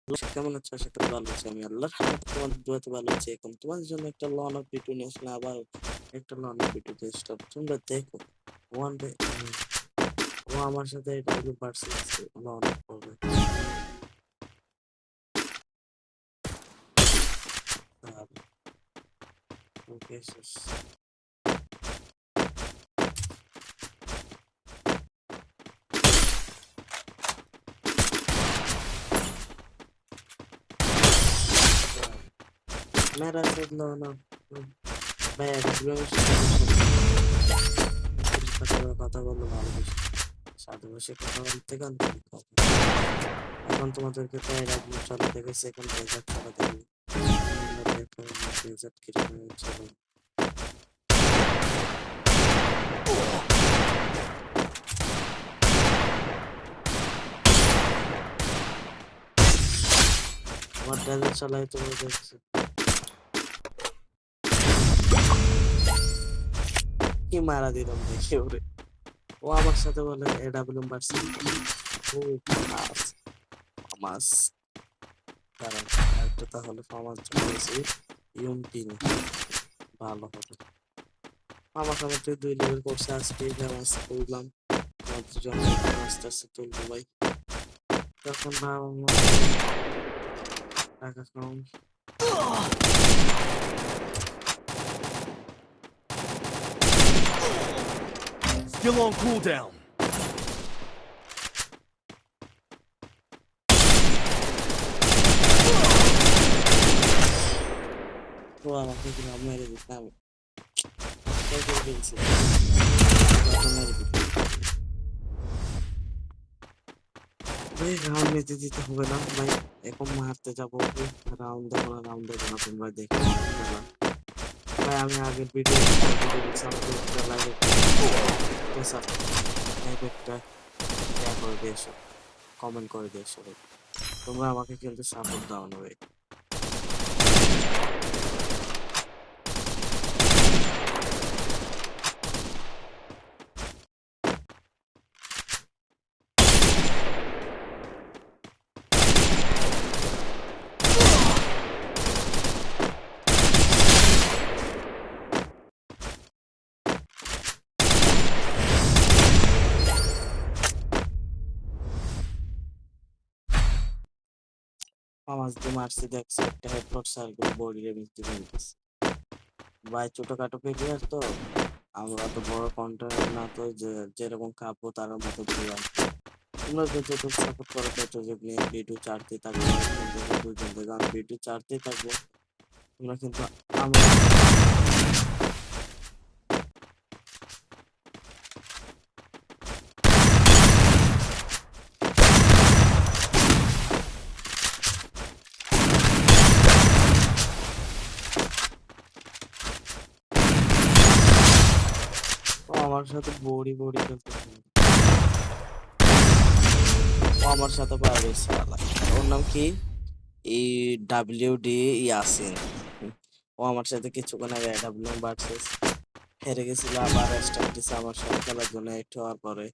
কেমন আছো? আশা করি ভালো আছি। আমি আল্লাহর রহমতে তোমাদের দোয়াতে ভালো আছি। এখন তোমাদের জন্য একটা লন অফ ভিডিও নিয়ে আসলে আবার একটা লন অফ ভিডিও স্টার্ট। তোমরা দেখো ওয়ান ডে ও আমার সাথে ডাব্লিউ ভার্সেস লন করবে। আর ওকে শেষ। মেরা সাথে লন অফ ভাই কথা বললো ভালো বেশি সাথে বসে কথা বলতে গান এখন তোমাদেরকে তো ডাব্লিউ চালাতে গেছে, এখন ডেজার্ট চালাতে হবে। দেখো ডেজার্ট কিরকম চলো। আমার ডেজার্ট চালাই তোমরা দেখছো কি মারা দিলাম দেখে ওরে। ও আমার সাথে বলে এডাব্লিউ ভার্সেস ও মাস মাস কারণ একটা তাহলে ফামাস চলেছে ইউমটিন ভালো হবে। আমার সাথে তুই 2 লেভেল করছে আজকে ফেমাস করলাম। তোমাদের জন্য আস্তে আস্তে তুলবো ভাই। তখন বাবা মা টাকা কম। Still on cooldown. ও আমাকে কি নাম মেরে দিতাম করে ফেলছি। মেরে দিতাম ভাই, রাউন্ড নিতে দিতে হবে না ভাই। এখন মারতে যাবো রাউন্ড দেবো না, রাউন্ড দেবো না, তোমরা দেখে খেলা। ভাই আমি আগের ভিডিও একটা করে দিয়ে এসো, কমেন্ট করে দিয়ে এসো ভাই। তোমরা আমাকে কিন্তু সাপোর্ট দাও না ভাই। আমার যে মারছি দেখছো একটা হেডশট সার্কেল বডির মৃত্যু হয়েছে ভাই। ছোটখাটো প্লেয়ার তো আমরা, তো বড় কন্টেন্ট না, তো যে যেরকম কাঁপবো তার মতো প্লেয়ার। তোমরা যতটুকু সাপোর্ট করো ততটুকু নিয়ে ভিডিও চাড়তে থাকবো, একজন থেকে দুজন থেকে আমি ভিডিও চাড়তেই থাকবো। তোমরা কিন্তু আমার ও আমার সাথে বড়ি বড়ি খেলতেছে। ও আমার সাথে পারবে শালা। ওর নাম কি? এই ডাব্লিউ ডি ইয়াসিন। ও আমার সাথে কিছুক্ষণ আগে ডাব্লিউ ভার্সেস হেরে গেছিল, আবার স্টার্ট দিছে আমার সাথে খেলার জন্য একটু হওয়ার পরে।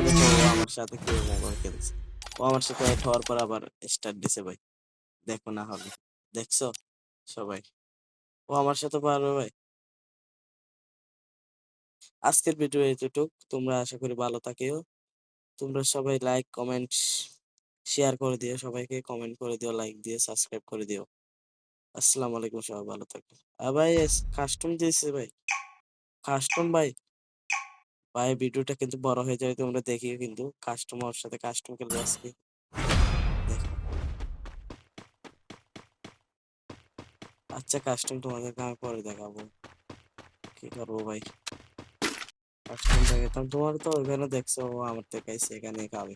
দেখো ও আমার সাথে কিরকম করে খেলছে। ও আমার সাথে এক হওয়ার পর আবার স্টার্ট দিছে ভাই। দেখো না হলে দেখছো সবাই, ও আমার সাথে পারবে ভাই। আজকের ভিডিও এতটুক। তোমরা আশা করি ভালো থাকিও। তোমরা সবাই লাইক কমেন্ট শেয়ার করে দিও, সবাইকে কমেন্ট করে দিও, লাইক দিয়ে সাবস্ক্রাইব করে দিও। আসসালামু আলাইকুম, সবাই ভালো থাকবে। আর ভাই কাস্টম দিয়েছে ভাই, কাস্টম ভাই। ভাই ভিডিওটা কিন্তু বড় হয়ে যাবে, তোমরা দেখিও কিন্তু কাস্টমার সাথে কাস্টম খেলবে আজকে। দেখো আচ্ছা, কাস্টম তোমাদেরকে আমি পরে দেখাবো কি করবো ভাই। কাস্টম দেখাতাম তোমার, তো ওইখানে দেখছো ও আমার দেখাইছে, এখানে খাবে।